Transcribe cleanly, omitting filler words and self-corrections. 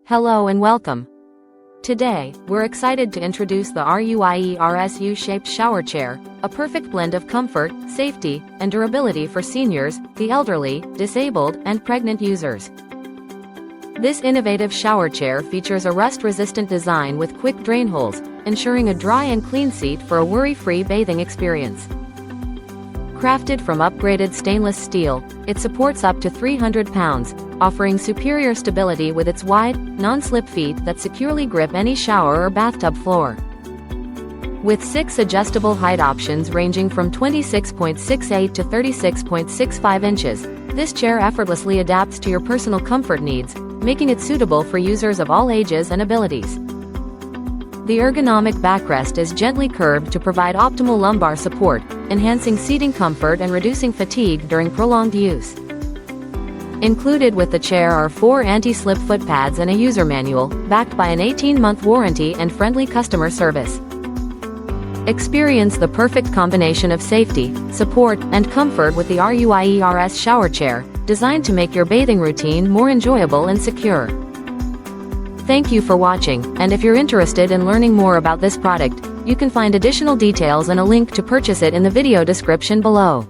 Hello and welcome. Today, we're excited to introduce the RUIERS U-shaped shower chair, a perfect blend of comfort, safety, and durability for seniors, the elderly, disabled, and pregnant users. This innovative shower chair features a rust-resistant design with quick drain holes, ensuring a dry and clean seat for a worry-free bathing experience. Crafted from upgraded stainless steel, it supports up to 300 pounds, offering superior stability with its wide, non-slip feet that securely grip any shower or bathtub floor. With 6 adjustable height options ranging from 26.68 to 36.65 inches, this chair effortlessly adapts to your personal comfort needs, making it suitable for users of all ages and abilities. The ergonomic backrest is gently curved to provide optimal lumbar support, enhancing seating comfort and reducing fatigue during prolonged use. Included with the chair are 4 anti-slip foot pads and a user manual, backed by an 18-month warranty and friendly customer service. Experience the perfect combination of safety, support, and comfort with the RUIERS shower chair, designed to make your bathing routine more enjoyable and secure. Thank you for watching, and if you're interested in learning more about this product, you can find additional details and a link to purchase it in the video description below.